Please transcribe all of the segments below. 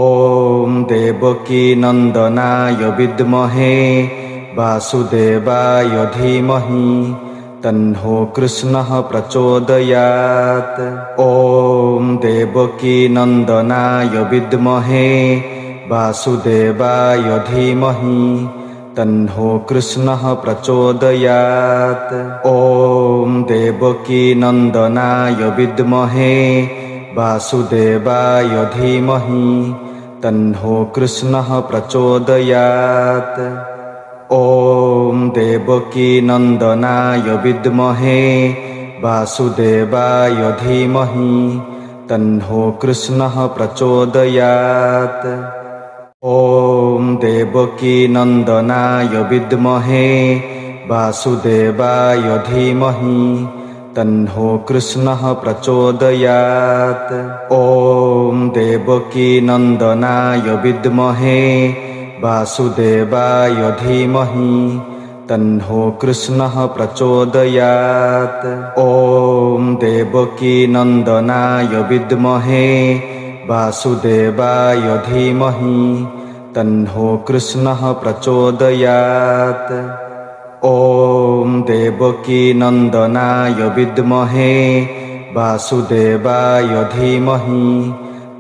ॐ देवकी नंदनाय विद्महे वासुदेवाय धीमहि तन्नो कृष्णः प्रचोदयात्। ॐ देवकी नंदनाय विद्महे वासुदेवाय धीमहि तन्नो कृष्णः प्रचोदयात्। ॐ देवकी नंदनाय विद्महे वासुदेवाय धीमहि तन्नो कृष्णः प्रचोदयात्। ॐ देवकी नंदनाय विद्महे वासुदेवाय धीमहि तन्नो कृष्णः प्रचोदयात्। ॐ देवकी नंदनाय विद्महे वासुदेवाय धीमहि तन्नो कृष्णः प्रचोदयात्। ॐ देवकी नंदनाय विद्महे वासुदेवाय धीमहि तन्नो कृष्णः प्रचोदयात्। ॐ देवकी नंदनाय विद्महे वासुदेवाय धीमहि तन्नो कृष्णः प्रचोदयात्। ॐ देवकी नंदनाय विद्महे वासुदेवाय धीमहि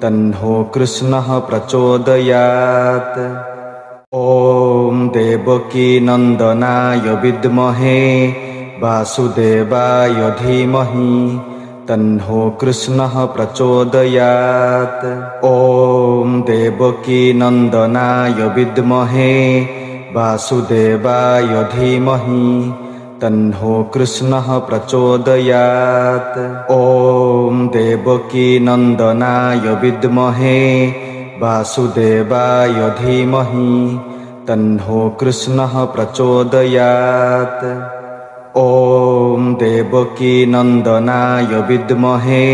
तन्नो कृष्णः प्रचोदयात्। ॐ देवकी नंदनाय विद्महे वासुदेवाय धीमहि तन्नो कृष्णः प्रचोदयात्। ॐ देवकी नंदनाय विद्महे वासुदेवाय धीमहि तन्नो कृष्णः प्रचोदयात्। ॐ देवकी नंदनाय विद्महे वासुदेवाय धीमहि तन्नो कृष्णः प्रचोदयात्। ॐ देवकी नंदनाय विद्महे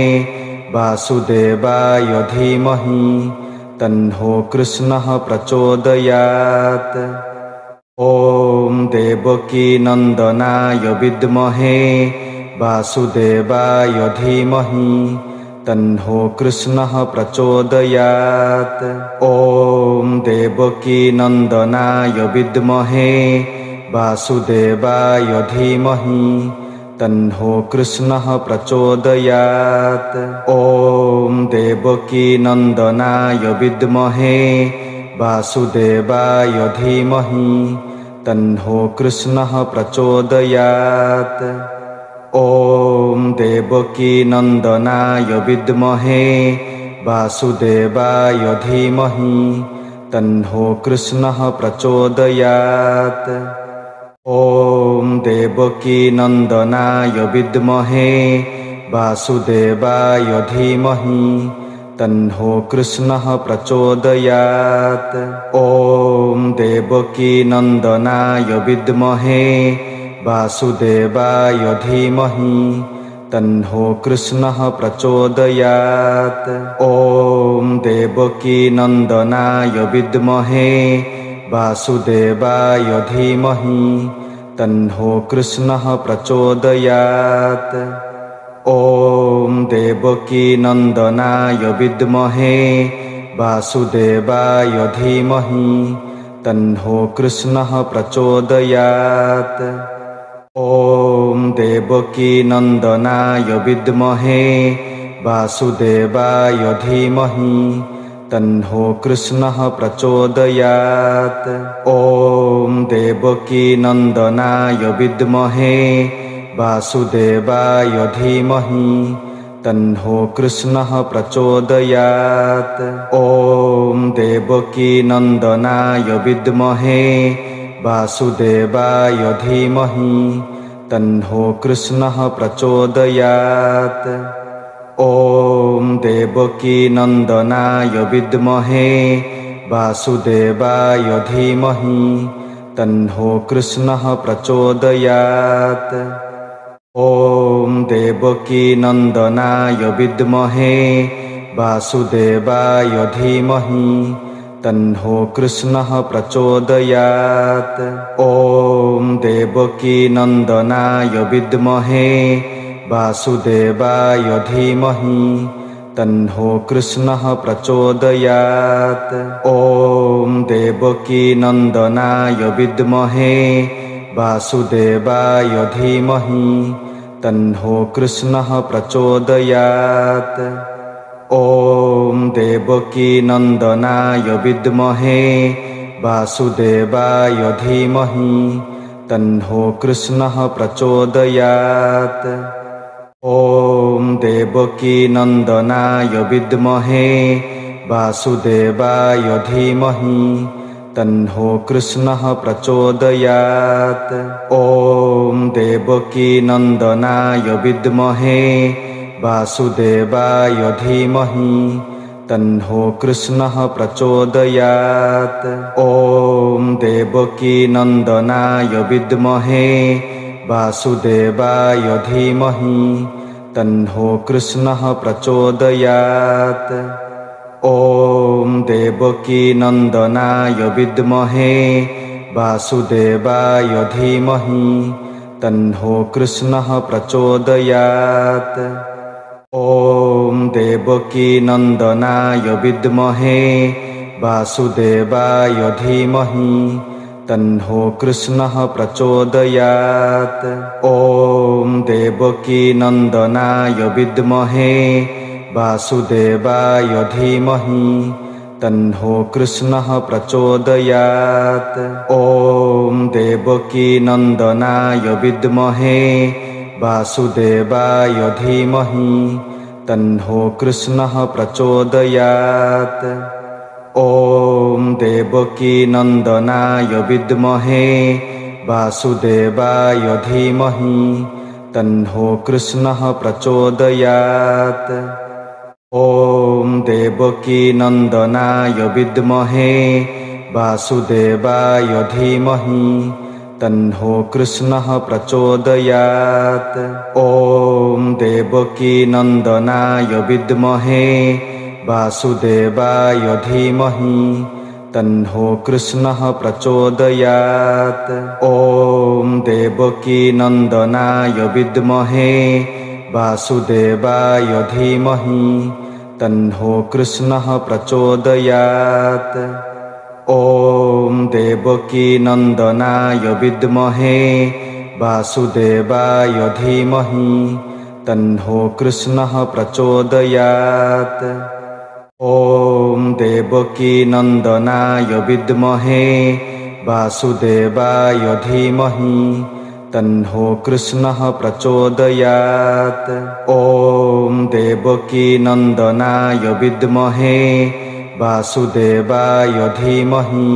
वासुदेवाय धीमहि तन्नो कृष्णः प्रचोदयात्। ॐ देवकी नंदनाय विद्महे वासुदेवाय धीमहि तन्नो कृष्णः प्रचोदयात्। ॐ देवकी नंदनाय विद्महे वासुदेवाय धीमहि तन्नो कृष्णः प्रचोदयात्। ॐ देवकी नंदनाय विद्महे वासुदेवाय धीमहि तन्नो कृष्णः प्रचोदयात्। ॐ देवकी नंदनाय विद्महे वासुदेवाय धीमहि तन्नो कृष्णः प्रचोदयात्। ॐ देवकी नंदनाय विद्महे वासुदेवाय धीमहि तन्नो कृष्णः प्रचोदयात्। ॐ देवकी नंदनाय विद्महे वासुदेवाय धीमहि तन्नो कृष्णः प्रचोदयात्। ॐ देवकी नंदनाय विद्महे वासुदेवाय धीमहि तन्नो कृष्णः प्रचोदयात्। ॐ देवकी नंदनाय विद्महे वासुदेवाय धीमहि तन्नो कृष्णः प्रचोदयात्। ॐ देवकी नंदनाय विद्महे वासुदेवाय धीमहि तन्नो कृष्णः प्रचोदयात्। ॐ देवकी नंदनाय विद्महे वासुदेवाय धीमहि तन्नो कृष्णः प्रचोदयात्। ॐ देवकी नंदनाय विद्महे वासुदेवाय धीमहि तन्नो कृष्णः प्रचोदयात्। ॐ देवकी नंदनाय विद्महे वासुदेवाय धीमहि तन्नो कृष्णः प्रचोदयात्। ॐ देवकी नंदनाय विद्महे वासुदेवाय धीमहि तन्नो कृष्णः प्रचोदयात्। ॐ देवकी नंदनाय विद्महे वासुदेवाय धीमहि तन्नो कृष्णः प्रचोदयात्। ॐ देवकीनन्दनाय विद्महे वासुदेवाय धीमहि तन्नो कृष्णः प्रचोदयात्। ॐ देवकीनन्दनाय विद्महे वासुदेवाय धीमहि तन्नो कृष्णः प्रचोदयात्। ॐ देवकीनन्दनाय विद्महे वासुदेवाय धीमहि तन्नो कृष्णः प्रचोदयात्। ॐ देवकीनन्दनाय विद्महे वासुदेवाय धीमहि तन्नो कृष्णः प्रचोदयात्। ॐ देवकीनन्दनाय विद्महे वासुदेवाय धीमहि तन्नो कृष्णः प्रचोदयात्। ॐ देवकीनन्दनाय विद्महे वासुदेवाय धीमहि तन्नो कृष्णः प्रचोदयात्। ॐ देवकीनन्दनाय विद्महे वासुदेवाय धीमहि तन्नो कृष्णः प्रचोदयात्। ॐ देवकीनन्दनाय विद्महे वासुदेवाय धीमहि तन्नो कृष्णः प्रचोदयात्। ॐ देवकीनन्दनाय विद्महे वासुदेवाय धीमहि तन्नो कृष्णः प्रचोदयात्। ॐ देवकीनन्दनाय विद्महे वासुदेवाय धीमहि तन्नो कृष्णः प्रचोदयात्। ॐ देवकीनन्दनाय विद्महे वासुदेवाय धीमहि तन्नो कृष्णः प्रचोदयात्। ॐ देवकीनन्दनाय विद्महे वासुदेवाय धीमहि तन्नो कृष्णः प्रचोदयात्। ॐ देवकीनन्दनाय विद्महे वासुदेवाय धीमहि तन्नो कृष्णः प्रचोदयात्। ॐ देवकीनन्दनाय विद्महे वासुदेवाय धीमहि तन्नो कृष्णः प्रचोदयात्। ॐ देवकीनन्दनाय विद्महे वासुदेवाय धीमहि तन्नो कृष्णः प्रचोदयात्। ॐ देवकीनन्दनाय विद्महे वासुदेवाय धीमहि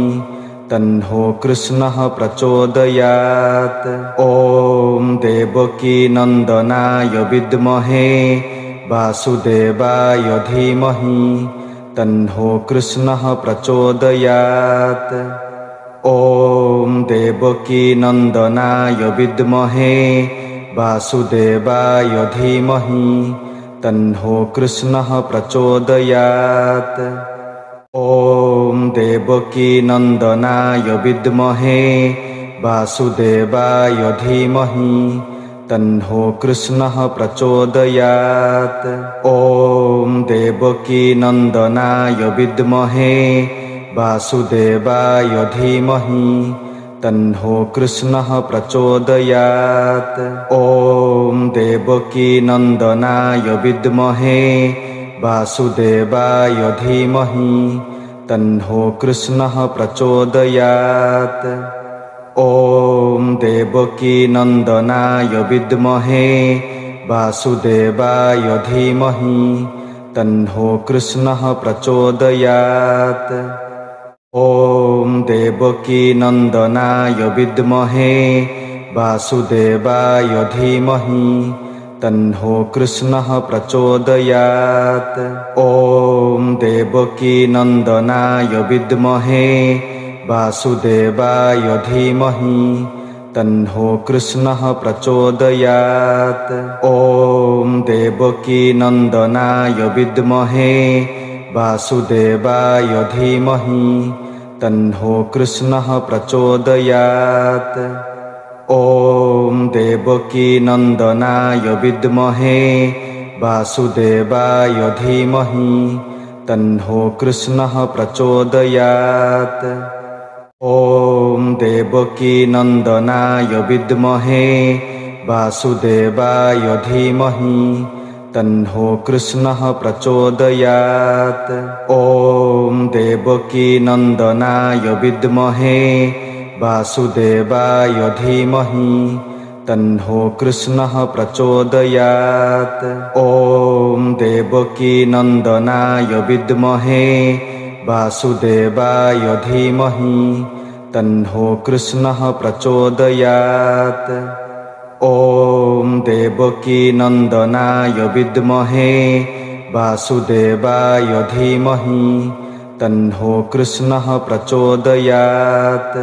तन्नो कृष्णः प्रचोदयात्। ॐ देवकीनन्दनाय विद्महे वासुदेवाय धीमहि तन्नो कृष्णः प्रचोदयात्। ॐ देवकीनन्दनाय विद्महे वासुदेवाय धीमहि तन्नो कृष्णः प्रचोदयात्। ॐ देवकीनन्दनाय विद्महे वासुदेवाय धीमहि तन्नो कृष्णः प्रचोदयात्। ॐ देवकीनन्दनाय विद्महे वासुदेवाय धीमहि तन्नो कृष्णः प्रचोदयात्। ॐ देवकीनन्दनाय विद्महे वासुदेवाय धीमहि तन्नो कृष्णः प्रचोदयात्। ॐ देवकीनन्दनाय विद्महे वासुदेवाय धीमहि तन्नो कृष्णः प्रचोदयात्। ॐ देवकीनन्दनाय विद्महे वासुदेवाय धीमहि तन्नो कृष्णः प्रचोदयात्। ॐ देवकीनन्दनाय विद्महे वासुदेवाय धीमहि तन्नो कृष्णः प्रचोदयात्। ॐ देवकीनन्दनाय विद्महे वासुदेवाय धीमहि तन्नो कृष्णः प्रचोदयात्। ॐ देवकीनन्दनाय विद्महे वासुदेवाय धीमहि तन्नो कृष्णः प्रचोदयात्। ॐ देवकी नन्दनाय विद्महे वासुदेवाय धीमहि तन्नो कृष्णः प्रचोदयात्। ॐ देवकी नन्दनाय विद्महे वासुदेवाय धीमहि तन्नो कृष्णः प्रचोदयात्। ॐ देवकी नन्दनाय विद्महे वासुदेवाय धीमहि तन्नो कृष्णः प्रचोदयात्। ॐ देवकी नन्दनाय विद्महे वासुदेवाय धीमहि तन्नो कृष्णः प्रचोदयात्।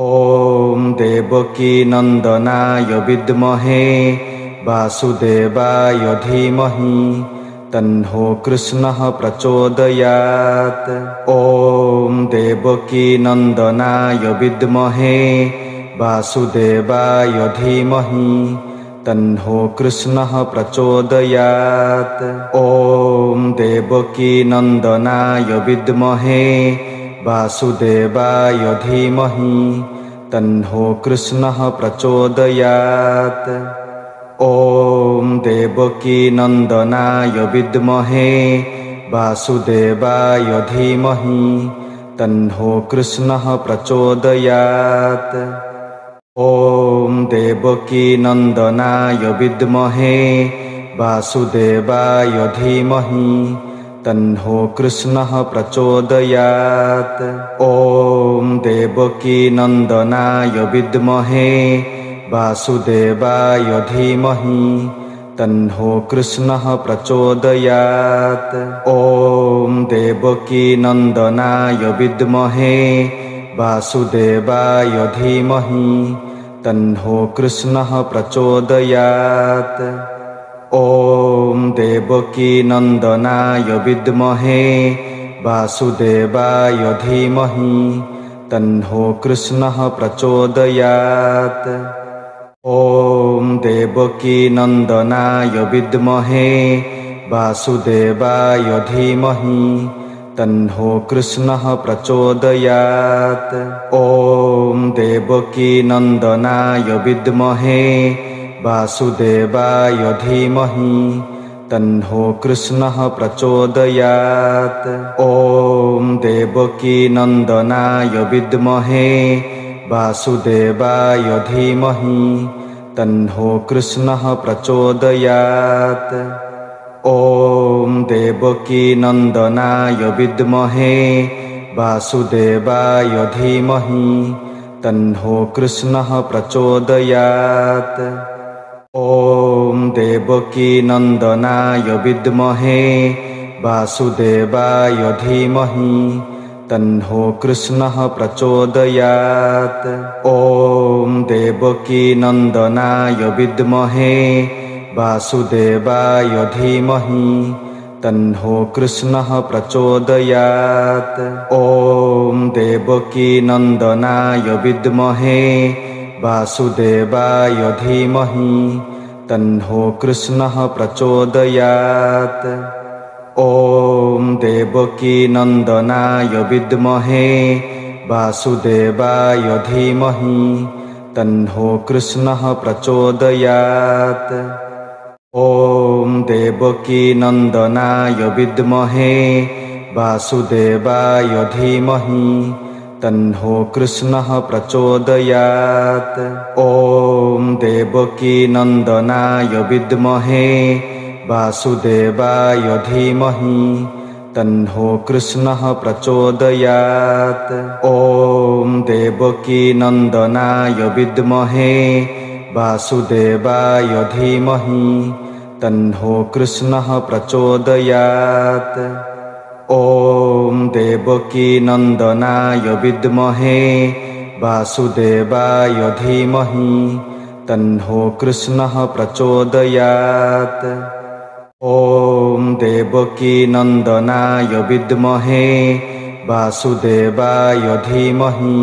ॐ देवकी नन्दनाय विद्महे वासुदेवाय धीमहि तन्नो कृष्णः प्रचोदयात्। ॐ देवकी नन्दनाय विद्महे वासुदेवाय धीमहि तन्नो कृष्णः प्रचोदयात्। ॐ देवकी नन्दनाय विद्महे वासुदेवाय धीमहि तन्नो कृष्णः प्रचोदयात्। ॐ देवकी नन्दनाय विद्महे वासुदेवाय धीमहि तन्नो कृष्णः प्रचोदयात्। ॐ देवकी नन्दनाय विद्महे वासुदेवाय धीमहि तन्नो कृष्णः प्रचोदयात्। ॐ देवकी नन्दनाय विद्महे वासुदेवाय धीमहि तन्नो कृष्णः प्रचोदयात्। ॐ देवकी नन्दनाय विद्महे वासुदेवाय धीमहि तन्नो कृष्णः प्रचोदयात्। ॐ देवकी नन्दनाय विद्महे वासुदेवाय धीमहि तन्नो कृष्णः प्रचोदयात्। ॐ देवकी नन्दनाय विद्महे वासुदेवाय धीमहि तन्नो कृष्णः प्रचोदयात्। ॐ देवकी नन्दनाय विद्महे वासुदेवाय धीमहि तन्नो कृष्णः प्रचोदयात्। ॐ देवकी नन्दनाय विद्महे वासुदेवाय धीमहि तन्नो कृष्णः प्रचोदयात्। ॐ देवकी नन्दनाय विद्महे वासुदेवाय धीमहि तन्नो कृष्णः प्रचोदयात्। ॐ देवकी नन्दनाय विद्महे वासुदेवाय धीमहि तन्नो कृष्णः प्रचोदयात्। ॐ देवकी नन्दनाय विद्महे वासुदेवाय धीमहि तन्नो कृष्णः प्रचोदयात्। ॐ देवकी नन्दनाय विद्महे वासुदेवाय धीमहि तन्नो कृष्णः प्रचोदयात्। ॐ देवकी नन्दनाय विद्महे वासुदेवाय धीमहि तन्नो कृष्णः प्रचोदयात्। ॐ देवकी नन्दनाय विद्महे वासुदेवाय धीमहि तन्नो कृष्णः प्रचोदयात्। ॐ देवकी नन्दनाय विद्महे वासुदेवाय धीमहि तन्नो कृष्णः प्रचोदयात्। ॐ देवकी नन्दनाय विद्महे वासुदेवाय धीमहि तन्नो कृष्णः प्रचोदयात्। ॐ देवकी नन्दनाय विद्महे वासुदेवाय धीमहि तन्नो कृष्णः प्रचोदयात्। ॐ देवकी नन्दनाय विद्महे वासुदेवाय धीमहि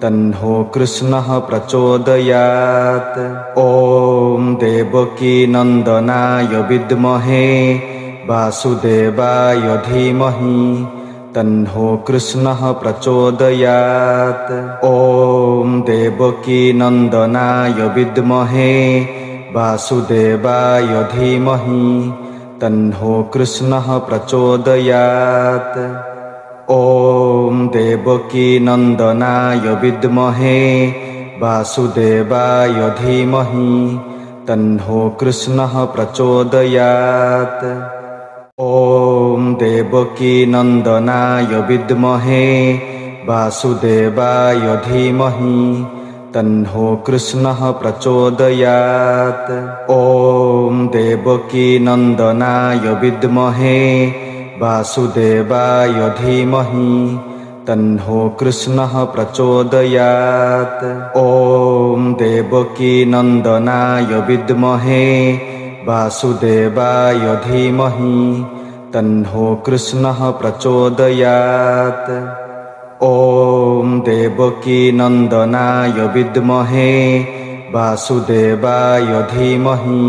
तन्नो कृष्णः प्रचोदयात्। ॐ देवकीनन्दनाय विद्महे वासुदेवाय धीमहि तन्नो कृष्णः प्रचोदयात्। ॐ देवकीनन्दनाय विद्महे वासुदेवाय धीमहि तन्नो कृष्णः प्रचोदयात्। ॐ देवकीनन्दनाय विद्महे वासुदेवाय धीमहि तन्नो कृष्णः प्रचोदयात्। ॐ देवकीनन्दनाय विद्महे वासुदेवाय धीमहि तन्नो कृष्णः प्रचोदयात्। ॐ देवकीनन्दनाय विद्महे वासुदेवाय धीमहि तन्नो कृष्णः प्रचोदयात्। ॐ देवकीनन्दनाय विद्महे वासुदेवाय धीमहि तन्नो कृष्णः प्रचोदयात्। ॐ देवकीनन्दनाय विद्महे वासुदेवाय धीमहि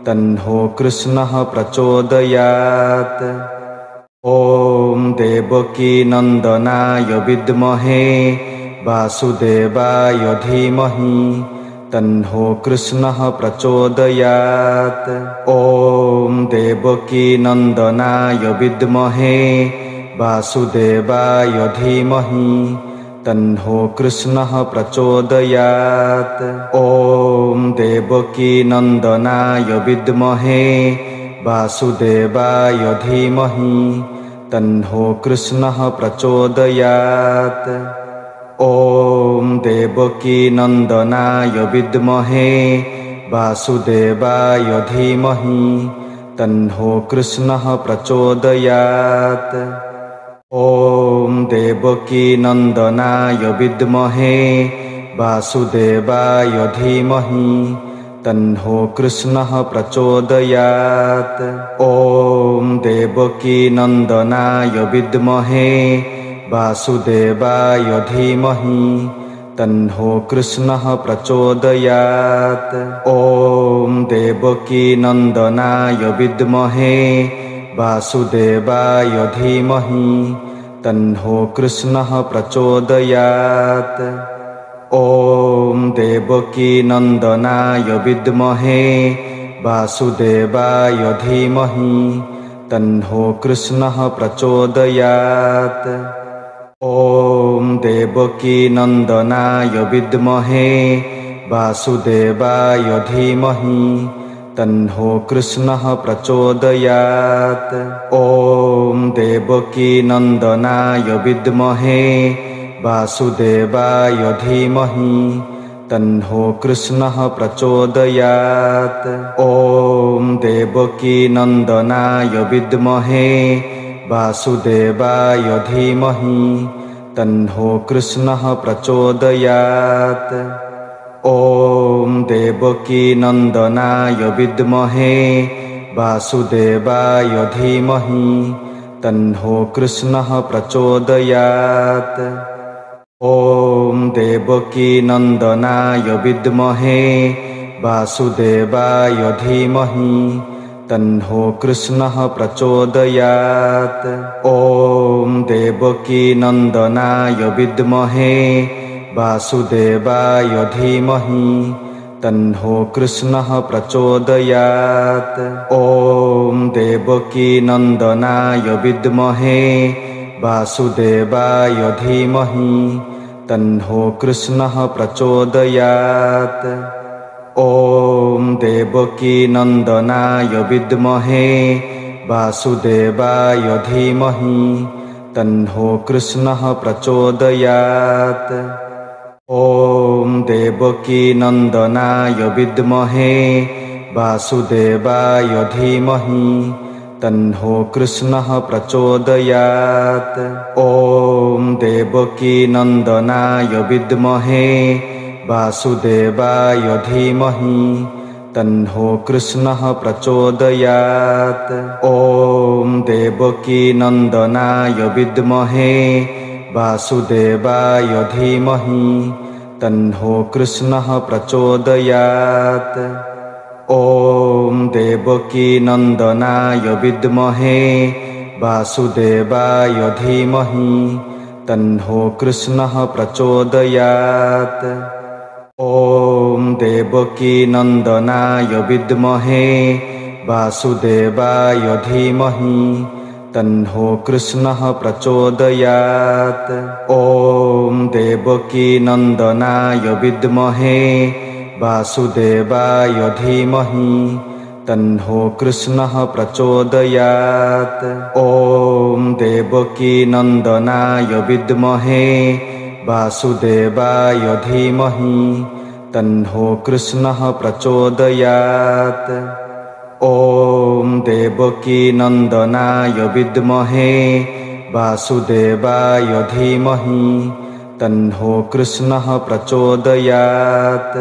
तन्नो कृष्णः प्रचोदयात्। ॐ देवकीनन्दनाय विद्महे वासुदेवाय धीमहि तन्नो कृष्णः प्रचोदयात्। ॐ देवकीनन्दनाय विद्महे वासुदेवाय धीमहि तन्नो कृष्णः प्रचोदयात्। ॐ देवकीनन्दनाय विद्महे वासुदेवाय धीमहि तन्नो कृष्णः प्रचोदयात्। ॐ देवकीनन्दनाय विद्महे वासुदेवाय धीमहि तन्नो कृष्णः प्रचोदयात्। ॐ देवकीनन्दनाय विद्महे वासुदेवाय धीमहि तन्नो कृष्णः प्रचोदयात्। ॐ देवकीनन्दनाय विद्महे वासुदेवाय धीमहि तन्नो कृष्णः प्रचोदयात्। ॐ देवकीनन्दनाय विद्महे वासुदेवाय धीमहि तन्नो कृष्णः प्रचोदयात्। ॐ देवकीनन्दनाय विद्महे वासुदेवाय धीमहि तन्नो कृष्णः प्रचोदयात्। ॐ देवकीनन्दनाय विद्महे वासुदेवाय धीमहि तन्नो कृष्णः प्रचोदयात्। ॐ देवकीनन्दनाय विद्महे वासुदेवाय धीमहि तन्नो कृष्णः प्रचोदयात्। ॐ देवकीनन्दनाय विद्महे वासुदेवाय धीमहि तन्नो कृष्णः प्रचोदयात्। ॐ देवकीनन्दनाय विद्महे वासुदेवाय धीमहि तन्नो कृष्णः प्रचोदयात्। ॐ देवकीनन्दनाय विद्महे वासुदेवाय धीमहि तन्नो कृष्णः प्रचोदयात्। ॐ देवकीनन्दनाय विद्महे वासुदेवाय धीमहि तन्नो कृष्णः प्रचोदयात्। ॐ देवकीनन्दनाय विद्महे वासुदेवाय धीमहि तन्नो कृष्णः प्रचोदयात्। ॐ देवकीनन्दनाय विद्महे वासुदेवाय धीमहि तन्नो कृष्णः प्रचोदयात्। ॐ देवकीनन्दनाय विद्महे वासुदेवाय धीमहि तन्नो कृष्णः प्रचोदयात्। ॐ देवकीनन्दनाय विद्महे वासुदेवाय धीमहि तन्नो कृष्णः प्रचोदयात्। ॐ देवकीनन्दनाय विद्महे वासुदेवाय धीमहि तन्नो कृष्णः प्रचोदयात्। ॐ देवकी नन्दनाय विद्महे वासुदेवाय धीमहि तन्नो कृष्णः प्रचोदयात्। ॐ देवकी नन्दनाय विद्महे वासुदेवाय धीमहि तन्नो कृष्णः प्रचोदयात्। ॐ देवकी नन्दनाय विद्महे वासुदेवाय धीमहि तन्नो कृष्णः प्रचोदयात्। ॐ देवकी नन्दनाय विद्महे वासुदेवाय धीमहि तन्नो कृष्णः प्रचोदयात्। ॐ देवकी नन्दनाय विद्महे वासुदेवाय धीमहि तन्नो कृष्णः प्रचोदयात्।